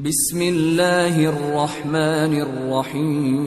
بسم اللہ الرحمن الرحیم۔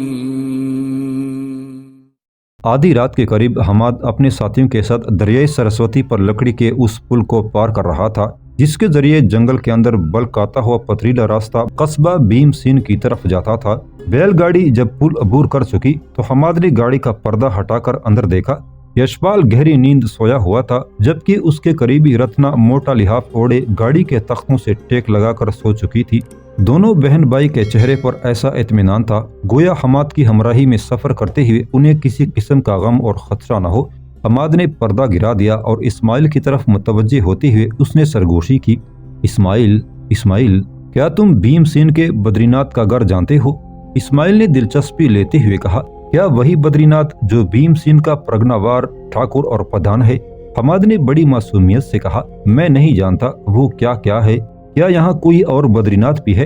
آدھی رات کے قریب حماد اپنے ساتھیوں کے ساتھ دریائے سرسوتی پر لکڑی کے اس پل کو پار کر رہا تھا جس کے ذریعے جنگل کے اندر بلکاتا ہوا پتھریلا راستہ قصبہ بھیم سین کی طرف جاتا تھا۔ بیل گاڑی جب پل عبور کر چکی تو حماد نے گاڑی کا پردہ ہٹا کر اندر دیکھا۔ یشپال گہری نیند سویا ہوا تھا جبکہ اس کے قریبی رتنا موٹا لحاف اوڑے گاڑی کے تختوں سے ٹیک لگا کر سو چکی تھی۔ دونوں بہن بھائی کے چہرے پر ایسا اطمینان تھا گویا حماد کی ہمراہی میں سفر کرتے ہوئے انہیں کسی قسم کا غم اور خدشہ نہ ہو۔ حماد نے پردہ گرا دیا اور اسماعیل کی طرف متوجہ ہوتے ہوئے اس نے سرگوشی کی۔ اسماعیل، کیا تم بھیم سین کے بدری ناتھ کا گھر جانتے ہو؟ اسماعیل نے دلچسپی لیتے ہوئے کہا، کیا وہی بدری ناتھ جو بھیم سین کا پرگناوار ٹھاکر اور پردھان ہے؟ حماد نے بڑی معصومیت سے کہا، میں نہیں جانتا وہ کیا ہے۔ کیا یہاں کوئی اور بدری ناتھ بھی ہے؟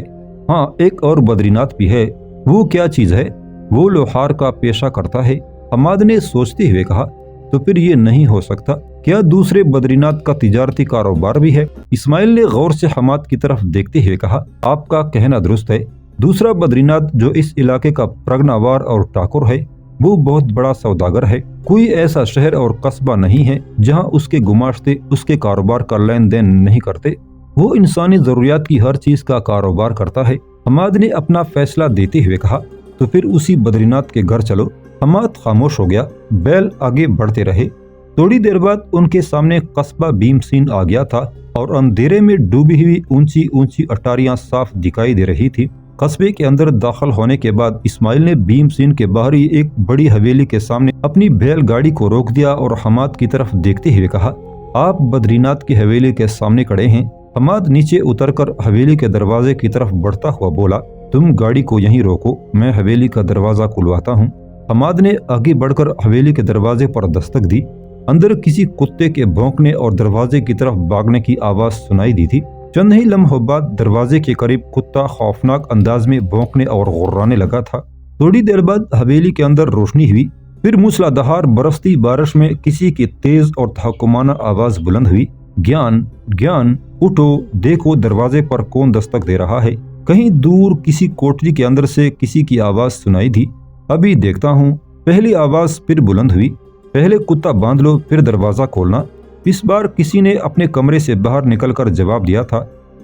ہاں، ایک اور بدری ناتھ بھی ہے۔ وہ کیا چیز ہے؟ وہ لوہار کا پیشہ کرتا ہے۔ حماد نے سوچتے ہوئے کہا، تو پھر یہ نہیں ہو سکتا، کیا دوسرے بدری ناتھ کا تجارتی کاروبار بھی ہے؟ اسماعیل نے غور سے حماد کی طرف دیکھتے ہوئے کہا، آپ کا کہنا درست ہے، دوسرا بدری ناتھ جو اس علاقے کا پرگناوار اور ٹاکر ہے وہ بہت بڑا سوداگر ہے۔ کوئی ایسا شہر اور قصبہ نہیں ہے جہاں اس کے گماشتے اس کے کاروبار کا لین دین نہیں کرتے۔ وہ انسانی ضروریات کی ہر چیز کا کاروبار کرتا ہے۔ حماد نے اپنا فیصلہ دیتے ہوئے کہا، تو پھر اسی بدری ناتھ کے گھر چلو۔ حماد خاموش ہو گیا۔ بیل آگے بڑھتے رہے۔ تھوڑی دیر بعد ان کے سامنے قصبہ بھیم سین آ گیا تھا اور اندھیرے میں ڈوبی ہوئی اونچی اونچی اٹاریاں صاف دکھائی دے رہی تھی۔ قصبے کے اندر داخل ہونے کے بعد اسماعیل نے بھیم سین کے باہری ایک بڑی حویلی کے سامنے اپنی بیل گاڑی کو روک دیا اور حماد کی طرف دیکھتے ہوئے کہا، آپ بدری ناتھ کی حویلی کے سامنے کھڑے ہیں؟ حماد نیچے اتر کر حویلی کے دروازے کی طرف بڑھتا ہوا بولا، تم گاڑی کو یہیں روکو، میں حویلی کا دروازہ کھلواتا ہوں۔ حماد نے آگے بڑھ کر حویلی کے دروازے پر دستک دی۔ اندر کسی کتے کے بھونکنے اور دروازے کی طرف بھاگنے کی آواز سنائی دی تھی۔ چند ہی لمحوں بعد دروازے کے قریب کتا خوفناک انداز میں بھونکنے اور غرانے لگا تھا۔ تھوڑی دیر بعد حویلی کے اندر روشنی ہوئی، پھر موسلادھار برستی بارش میں کسی کی تیز اور تحکمانہ آواز بلند ہوئی، گیان، اٹھو، دیکھو دروازے پر کون دستک دے رہا ہے۔ کہیں دور کسی کوٹری کے اندر سے کسی کی آواز سنائی دی، ابھی دیکھتا ہوں۔ پہلی آواز پھر بلند ہوئی، پہلے کتا باندھ لو پھر دروازہ کھولنا۔ اس بار کسی نے اپنے کمرے سے باہر نکل کر جواب دیا تھا،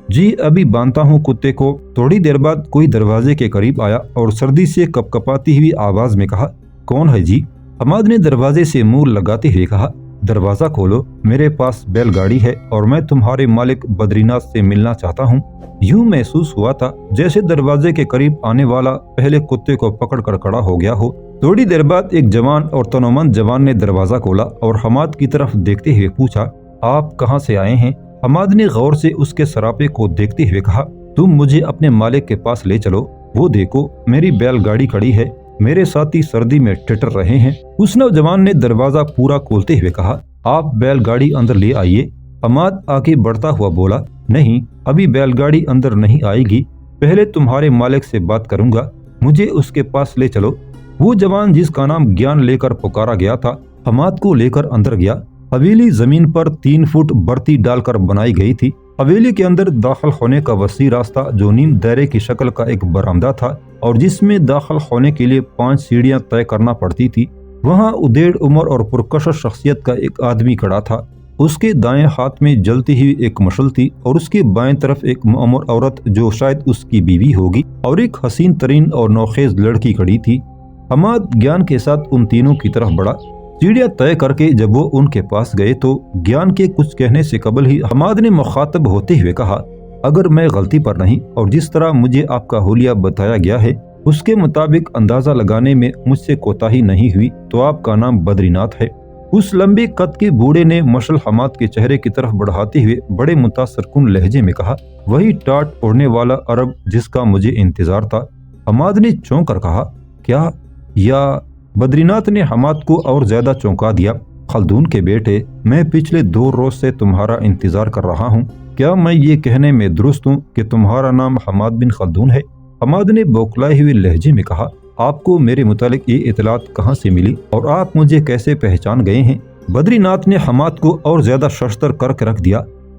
جی ابھی باندھتا ہوں کتے کو۔ تھوڑی دیر بعد کوئی دروازے کے قریب آیا اور سردی سے کپکپاتی ہوئی آواز میں کہا، کون ہے جی؟ حماد نے دروازے سے منہ لگاتے ہوئے کہا، دروازہ کھولو، میرے پاس بیل گاڑی ہے اور میں تمہارے مالک بدری ناتھ سے ملنا چاہتا ہوں۔ یوں محسوس ہوا تھا جیسے دروازے کے قریب آنے والا پہلے کتے کو پکڑ کر کھڑا ہو گیا ہو۔ تھوڑی دیر بعد ایک جوان اور تنومند جوان نے دروازہ کھولا اور حماد کی طرف دیکھتے ہوئے پوچھا، آپ کہاں سے آئے ہیں؟ حماد نے غور سے اس کے سراپے کو دیکھتے ہوئے کہا، تم مجھے اپنے مالک کے پاس لے چلو، وہ دیکھو میری بیل گاڑی کھڑی ہے، میرے ساتھی سردی میں ٹٹر رہے ہیں۔ اس نوجوان نے دروازہ پورا کھولتے ہوئے کہا، آپ بیل گاڑی اندر لے آئیے۔ حماد آگے بڑھتا ہوا بولا، نہیں، ابھی بیل گاڑی اندر نہیں آئے گی، پہلے تمہارے مالک سے بات کروں گا، مجھے اس کے پاس لے چلو۔ وہ جوان جس کا نام گیان لے کر پکارا گیا تھا حماد کو لے کر اندر گیا۔ حویلی زمین پر 3 فٹ برتی ڈال کر بنائی گئی تھی۔ حویلی کے اندر داخل ہونے کا وسیع راستہ جو نیم دائرے کی شکل کا ایک برآمدہ تھا اور جس میں داخل ہونے کے لیے 5 سیڑھیاں طے کرنا پڑتی تھی۔ وہاں ادھیڑ عمر اور پرکشش شخصیت کا ایک آدمی کھڑا تھا۔ اس کے دائیں ہاتھ میں جلتی ہوئی ایک مشعل تھی اور اس کے بائیں طرف ایک معمر عورت جو شاید اس کی بیوی ہوگی اور ایک حسین ترین اور نوخیز لڑکی کھڑی تھی۔ حماد گیان کے ساتھ ان تینوں کی طرف بڑھا۔ سیڑھیاں طے کر کے جب وہ ان کے پاس گئے تو گیان کے کچھ کہنے سے قبل ہی حماد نے مخاطب ہوتے ہوئے کہا، اگر میں غلطی پر نہیں اور جس طرح مجھے آپ کا حلیہ بتایا گیا ہے اس کے مطابق اندازہ لگانے میں مجھ سے کوتاہی نہیں ہوئی تو آپ کا نام بدری ناتھ ہے۔ اس لمبے قد کے بوڑھے نے مشعل حماد کے چہرے کی طرف بڑھاتے ہوئے بڑے متاثر کن لہجے میں کہا، وہی ٹاٹ اڑنے والا عرب جس کا مجھے انتظار تھا۔ حماد نے چونک کر کہا، کیا؟ یا بدری ناتھ نے حماد کو اور زیادہ چونکا دیا، خلدون کے بیٹے، میں پچھلے 2 روز سے تمہارا انتظار کر رہا ہوں، کیا میں یہ کہنے میں درست ہوں کہ تمہارا نام حماد بن خلدون ہے؟ حماد نے بوکلائے ہوئے لہجے میں کہا، آپ کو میرے متعلق یہ اطلاعات کہاں سے ملی اور آپ مجھے کیسے پہچان گئے ہیں؟ بدری ناتھ نے حماد کو اور زیادہ ششدر کر کے رکھ دیا۔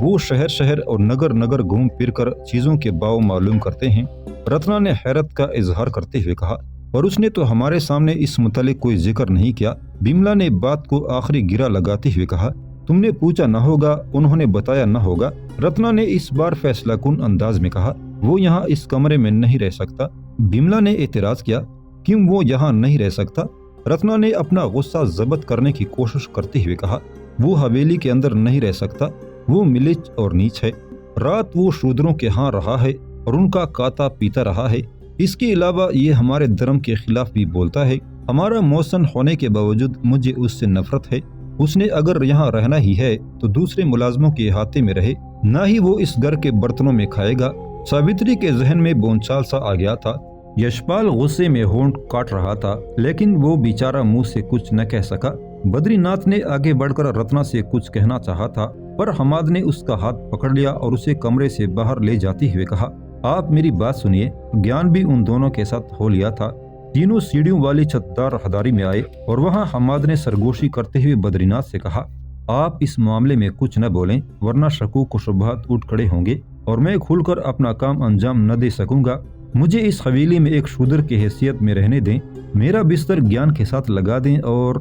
وہ شہر شہر اور نگر نگر گھوم پھر کر چیزوں کے باؤ معلوم کرتے ہیں۔ رتنا نے حیرت کا اظہار کرتے ہوئے کہا، اور اس نے تو ہمارے سامنے اس متعلق کوئی ذکر نہیں کیا۔ بملا نے بات کو آخری گرہ لگاتے ہوئے کہا، تم نے پوچھا نہ ہوگا، انہوں نے بتایا نہ ہوگا۔ رتنا نے اس بار فیصلہ کن انداز میں کہا، وہ یہاں اس کمرے میں نہیں رہ سکتا۔ بملا نے اعتراض کیا، کیوں وہ یہاں نہیں رہ سکتا؟ رتنا نے اپنا غصہ ضبط کرنے کی کوشش کرتے ہوئے کہا، وہ حویلی کے اندر نہیں رہ سکتا، وہ ملچ اور نیچ ہے۔ رات وہ شودروں کے ہاں رہا ہے اور ان کا کاتا پیتا رہا ہے۔ اس کے علاوہ یہ ہمارے دھرم کے خلاف بھی بولتا ہے۔ ہمارا موسن ہونے کے باوجود مجھے اس سے نفرت ہے۔ اس نے اگر یہاں رہنا ہی ہے تو دوسرے ملازموں کے احاطے میں رہے، نہ ہی وہ اس گھر کے برتنوں میں کھائے گا۔ ساوتری کے ذہن میں بونچال سا آ گیا تھا۔ یشپال غصے میں ہونٹ کاٹ رہا تھا، لیکن وہ بیچارہ منہ سے کچھ نہ کہہ سکا۔ بدری ناتھ نے آگے بڑھ کر رتنا سے کچھ کہنا چاہا تھا، پر حماد نے اس کا ہاتھ پکڑ لیا اور اسے کمرے سے باہر لے جاتے ہوئے کہا، آپ میری بات سنیے۔ گیان بھی ان دونوں کے ساتھ ہو لیا تھا۔ تینوں سیڑھیوں والی چھت دار ہداری میں آئے اور وہاں حماد نے سرگوشی کرتے ہوئے بدری ناتھ سے کہا، آپ اس معاملے میں کچھ نہ بولیں، ورنہ شکوک و شبہات اٹھ کھڑے ہوں گے اور میں کھل کر اپنا کام انجام نہ دے سکوں گا۔ مجھے اس حویلی میں ایک شودر کی حیثیت میں رہنے دیں، میرا بستر گیان کے ساتھ لگا دیں۔ اور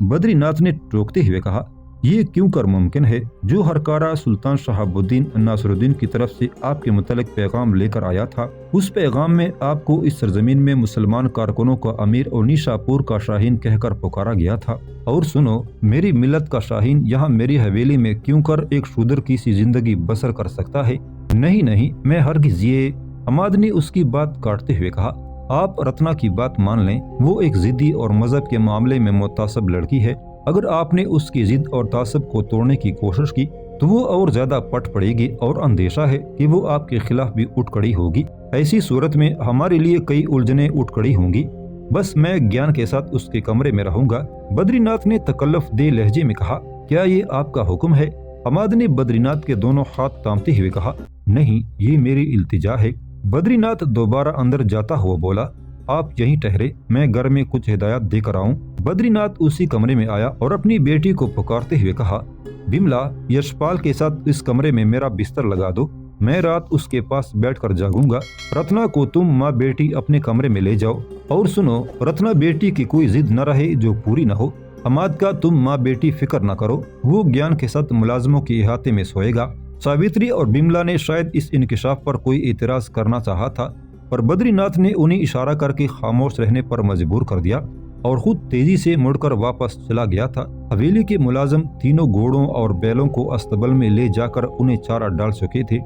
بدری ناتھ نے ٹوکتے ہوئے کہا، یہ کیوں کر ممکن ہے؟ جو ہرکارہ سلطان شہاب الدین ناصر الدین کی طرف سے آپ کے متعلق پیغام لے کر آیا تھا، اس پیغام میں آپ کو اس سرزمین میں مسلمان کارکنوں کا امیر اور نیشا پور کا شاہین کہہ کر پکارا گیا تھا۔ اور سنو، میری ملت کا شاہین یہاں میری حویلی میں کیوں کر ایک شودر کی سی زندگی بسر کر سکتا ہے؟ نہیں نہیں، میں ہرگز یہ… حماد نے اس کی بات کاٹتے ہوئے کہا، آپ رتنا کی بات مان لیں، وہ ایک ضدی اور مذہب کے معاملے میں متعصب لڑکی ہے۔ اگر آپ نے اس کی ضد اور تعصب کو توڑنے کی کوشش کی تو وہ اور زیادہ پٹ پڑے گی، اور اندیشہ ہے کہ وہ آپ کے خلاف بھی اٹھ کھڑی ہوگی۔ ایسی صورت میں ہمارے لیے کئی الجھنیں اٹھ کھڑی ہوں گی۔ بس میں گیان کے ساتھ اس کے کمرے میں رہوں گا۔ بدری ناتھ نے تکلف دے لہجے میں کہا، کیا یہ آپ کا حکم ہے؟ حماد نے بدری ناتھ کے دونوں ہاتھ تامتے ہوئے کہا، نہیں، یہ میری التجا ہے۔ بدری ناتھ دوبارہ اندر جاتا ہوا بولا، آپ یہیں ٹھہرے، میں گھر میں کچھ ہدایات دے کر آؤں۔ بدری ناتھ اسی کمرے میں آیا اور اپنی بیٹی کو پکارتے ہوئے کہا، بملا، یشپال کے ساتھ اس کمرے میں میرا بستر لگا دو، میں رات اس کے پاس بیٹھ کر جاگوں گا۔ رتنا کو تم ماں بیٹی اپنے کمرے میں لے جاؤ، اور سنو، رتنا بیٹی کی کوئی ضد نہ رہے جو پوری نہ ہو۔ حماد کا تم ماں بیٹی فکر نہ کرو، وہ گیان کے ساتھ ملازموں کے احاطے میں سوئے گا۔ ساوتری اور بملا نے شاید اس انکشاف پر کوئی اعتراض کرنا چاہا تھا، پر بدری ناتھ نے انہیں اشارہ کر کے خاموش رہنے پر مجبور کر دیا اور خود تیزی سے مڑ کر واپس چلا گیا تھا۔ حویلی کے ملازم تینوں گھوڑوں اور بیلوں کو استبل میں لے جا کر انہیں چارہ ڈال چکے تھے۔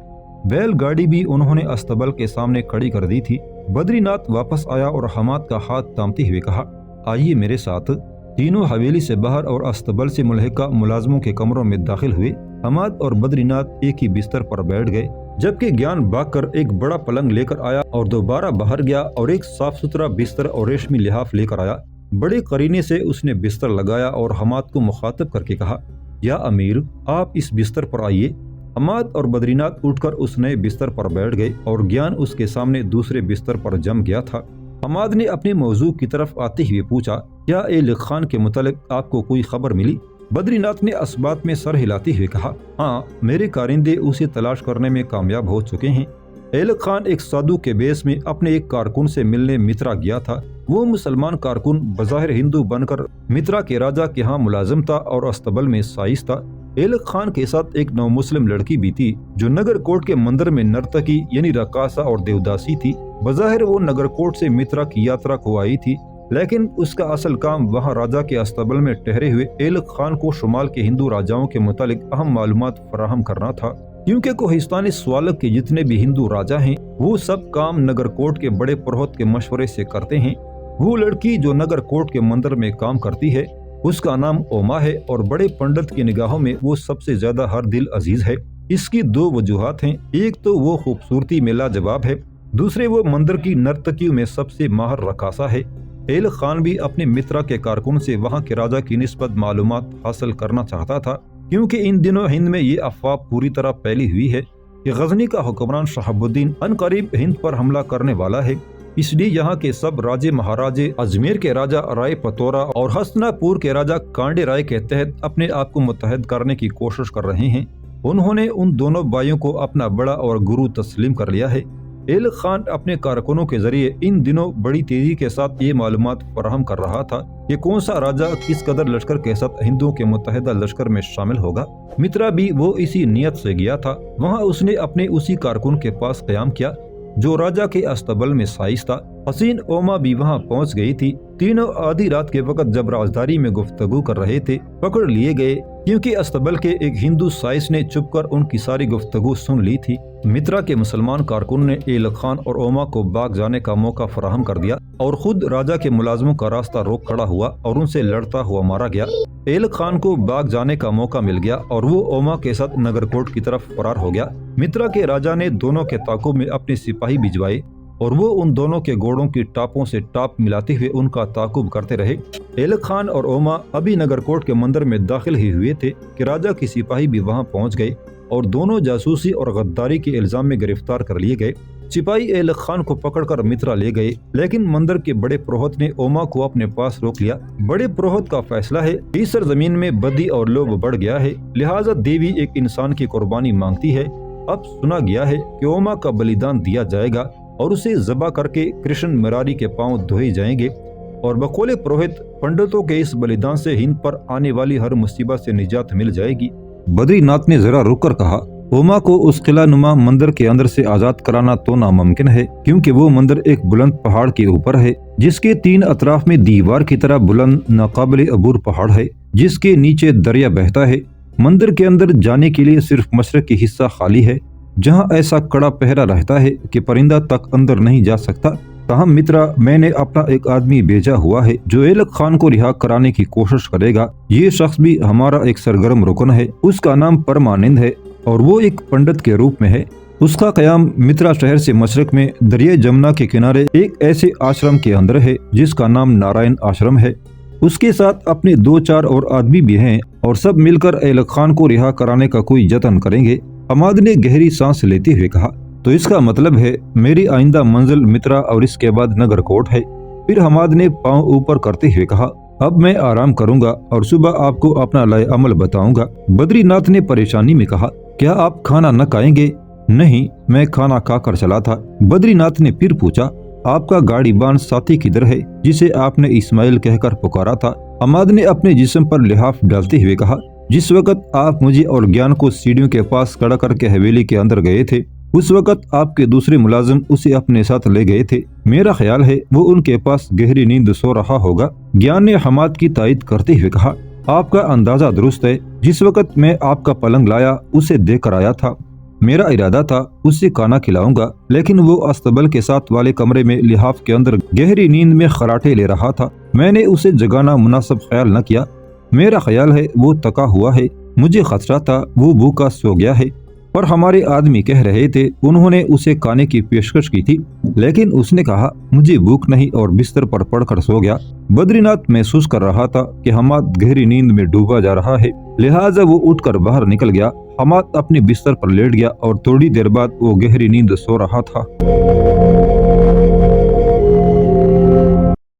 بیل گاڑی بھی انہوں نے استبل کے سامنے کھڑی کر دی تھی۔ بدری ناتھ واپس آیا اور حماد کا ہاتھ تامتے ہوئے کہا، آئیے میرے ساتھ۔ تینوں حویلی سے باہر اور استبل سے ملحقہ ملازموں کے کمروں میں داخل ہوئے۔ حماد اور بدری ناتھ ایک ہی بستر پر بیٹھ گئے، جبکہ گیان بھاگ کر ایک بڑا پلنگ لے کر آیا اور دوبارہ باہر گیا اور ایک صاف ستھرا بستر اور ریشمی لحاف لے کر آیا۔ بڑے قرینے سے اس نے بستر لگایا اور حماد کو مخاطب کر کے کہا، یا امیر، آپ اس بستر پر آئیے۔ حماد اور بدری ناتھ اٹھ کر اس نئے بستر پر بیٹھ گئے اور گیان اس کے سامنے دوسرے بستر پر جم گیا تھا۔ حماد نے اپنے موضوع کی طرف آتے ہوئے پوچھا، کیا ایلک خان کے متعلق آپ کو کوئی خبر ملی؟ بدری ناتھ نے اس بات میں سر ہلاتے ہوئے کہا، ہاں، میرے کارندے اسے تلاش کرنے میں کامیاب ہو چکے ہیں۔ ایلک خان ایک سادھو کے بیس میں اپنے ایک کارکن سے ملنے مترا گیا تھا۔ وہ مسلمان کارکن بظاہر ہندو بن کر مترا کے راجا کے ہاں ملازم تھا اور استبل میں سائز تھا۔ ایلک خان کے ساتھ ایک نو مسلم لڑکی بھی تھی جو نگر کوٹ کے مندر میں نرتکی یعنی رقاصہ اور دیوداسی تھی۔ بظاہر وہ نگر کوٹ سے مترا کی یاترا کو آئی تھی، لیکن اس کا اصل کام وہاں راجا کے استبل میں ٹھہرے ہوئے ایلک خان کو شمال کے ہندو راجاؤں کے متعلق اہم معلومات فراہم کرنا تھا۔ کیونکہ کوہستان سوالک کے جتنے بھی ہندو راجا ہیں وہ سب کام نگر کوٹ کے بڑے پروہت کے مشورے سے کرتے ہیں۔ وہ لڑکی جو نگر کوٹ کے مندر میں کام کرتی ہے اس کا نام اوما ہے اور بڑے پنڈت کی نگاہوں میں وہ سب سے زیادہ ہر دل عزیز ہے۔ اس کی دو وجوہات ہیں، ایک تو وہ خوبصورتی میں لاجواب ہے، دوسرے وہ مندر کی نرتکیوں میں سب سے ماہر رقاصہ ہے۔ ایلک خان بھی اپنے مترا کے کارکن سے وہاں کے راجا کی نسبت معلومات حاصل کرنا چاہتا تھا، کیونکہ ان دنوں ہند میں یہ افواہ پوری طرح پھیلی ہوئی ہے کہ غزنی کا حکمران شہاب الدین عنقریب ہند پر حملہ کرنے والا ہے۔ اس لیے یہاں کے سب راجے مہاراجے اجمیر کے راجا رائے پتورا اور ہستنا پور کے راجا کانڈے رائے کے تحت اپنے آپ کو متحد کرنے کی کوشش کر رہے ہیں۔ انہوں نے ان دونوں بھائیوں کو اپنا بڑا اور گرو تسلیم کر لیا ہے۔ ایلک خان اپنے کارکنوں کے ذریعے ان دنوں بڑی تیزی کے ساتھ یہ معلومات فراہم کر رہا تھا کہ کون سا راجہ کس قدر لشکر کے ساتھ ہندوؤں کے متحدہ لشکر میں شامل ہوگا۔ مترا بھی وہ اسی نیت سے گیا تھا۔ وہاں اس نے اپنے اسی کارکن کے پاس قیام کیا جو راجہ کے استبل میں سائز تھا۔ حسین اوما بھی وہاں پہنچ گئی تھی۔ تینوں آدھی رات کے وقت جب رازداری میں گفتگو کر رہے تھے پکڑ لیے گئے، کیونکہ استبل کے ایک ہندو سائس نے چھپ کر ان کی ساری گفتگو سن لی تھی۔ مترا کے مسلمان کارکن نے ایلک خان اور اوما کو بھاگ جانے کا موقع فراہم کر دیا اور خود راجہ کے ملازموں کا راستہ روک کھڑا ہوا اور ان سے لڑتا ہوا مارا گیا۔ ایلک خان کو بھاگ جانے کا موقع مل گیا اور وہ اوما کے ساتھ نگر کوٹ کی طرف فرار ہو گیا۔ مترا کے راجہ نے دونوں کے تعاقب میں اپنے سپاہی بھجوائے اور وہ ان دونوں کے گھوڑوں کی ٹاپوں سے ٹاپ ملاتے ہوئے ان کا تعاقب کرتے رہے۔ ایلک خان اور اوما ابھی نگر کوٹ کے مندر میں داخل ہی ہوئے تھے کہ راجہ کے سپاہی بھی وہاں پہنچ گئے اور دونوں جاسوسی اور غداری کے الزام میں گرفتار کر لیے گئے۔ سپاہی ایلک خان کو پکڑ کر مترا لے گئے، لیکن مندر کے بڑے پروہت نے اوما کو اپنے پاس روک لیا۔ بڑے پروہت کا فیصلہ ہے اس سرزمین میں بدی اور لوبھ بڑھ گیا ہے، لہٰذا دیوی ایک انسان کی قربانی مانگتی ہے۔ اب سنا گیا ہے کہ اوما کا بلیدان دیا جائے گا اور اسے ذبح کر کے کرشن مراری کے پاؤں دھوئے جائیں گے، اور بقول پروہت پنڈتوں کے اس بلیدان سے ہند پر آنے والی ہر مصیبت سے نجات مل جائے گی۔ بدری ناتھ نے ذرا رک کر کہا، اوما کو اس قلعہ نما مندر کے اندر سے آزاد کرانا تو ناممکن ہے، کیونکہ وہ مندر ایک بلند پہاڑ کے اوپر ہے جس کے تین اطراف میں دیوار کی طرح بلند ناقابل عبور پہاڑ ہے جس کے نیچے دریا بہتا ہے۔ مندر کے اندر جانے کے لیے صرف مشرق کی حصہ خالی ہے جہاں ایسا کڑا پہرا رہتا ہے کہ پرندہ تک اندر نہیں جا سکتا۔ تاہم مترا، میں نے اپنا ایک آدمی بھیجا ہوا ہے جو ایلک خان کو رہا کرانے کی کوشش کرے گا۔ یہ شخص بھی ہمارا ایک سرگرم رکن ہے، اس کا نام پرمانند ہے اور وہ ایک پنڈت کے روپ میں ہے۔ اس کا قیام مترا شہر سے مشرق میں دریائے جمنا کے کنارے ایک ایسے آشرم کے اندر ہے جس کا نام نارائن آشرم ہے۔ اس کے ساتھ اپنے 2-4 اور آدمی بھی ہیں اور سب مل کر ایلک خان کو رہا کرانے کا کوئی جتن کریں گے۔ حماد نے گہری سانس لیتے ہوئے کہا، تو اس کا مطلب ہے میری آئندہ منزل مترا اور اس کے بعد نگر کوٹ ہے۔ پھر حماد نے پاؤں اوپر کرتے ہوئے کہا، اب میں آرام کروں گا اور صبح آپ کو اپنا لائے عمل بتاؤں گا۔ بدری ناتھ نے پریشانی میں کہا، کیا آپ کھانا نہ کھائیں گے؟ نہیں، میں کھانا کھا کر چلا تھا۔ بدری ناتھ نے پھر پوچھا، آپ کا گاڑی بان ساتھی کدھر ہے جسے آپ نے اسماعیل کہہ کر پکارا تھا؟ حماد نے اپنے جسم پر لحاف ڈالتے ہوئے کہا، جس وقت آپ مجھے اور گیان کو سیڑھیوں کے پاس کھڑا کر کے حویلی کے اندر گئے تھے اس وقت آپ کے دوسرے ملازم اسے اپنے ساتھ لے گئے تھے۔ میرا خیال ہے وہ ان کے پاس گہری نیند سو رہا ہوگا۔ گیان نے حماد کی تائید کرتے ہوئے کہا، آپ کا اندازہ درست ہے، جس وقت میں آپ کا پلنگ لایا اسے دیکھ کر آیا تھا۔ میرا ارادہ تھا اسے کھانا کھلاؤں گا، لیکن وہ استبل کے ساتھ والے کمرے میں لحاف کے اندر گہری نیند میں خراٹے لے رہا تھا۔ میں نے اسے جگانا مناسب خیال نہ کیا۔ میرا خیال ہے وہ تکا ہوا ہے، مجھے خطرہ تھا وہ بھوکا سو گیا ہے۔ اور ہمارے آدمی کہہ رہے تھے انہوں نے اسے کھانے کی پیشکش کی تھی، لیکن اس نے کہا مجھے بھوک نہیں اور بستر پر پڑ کر سو گیا۔ بدری ناتھ محسوس کر رہا تھا کہ حماد گہری نیند میں ڈوبا جا رہا ہے، لہٰذا وہ اٹھ کر باہر نکل گیا۔ حماد اپنے بستر پر لیٹ گیا اور تھوڑی دیر بعد وہ گہری نیند سو رہا تھا۔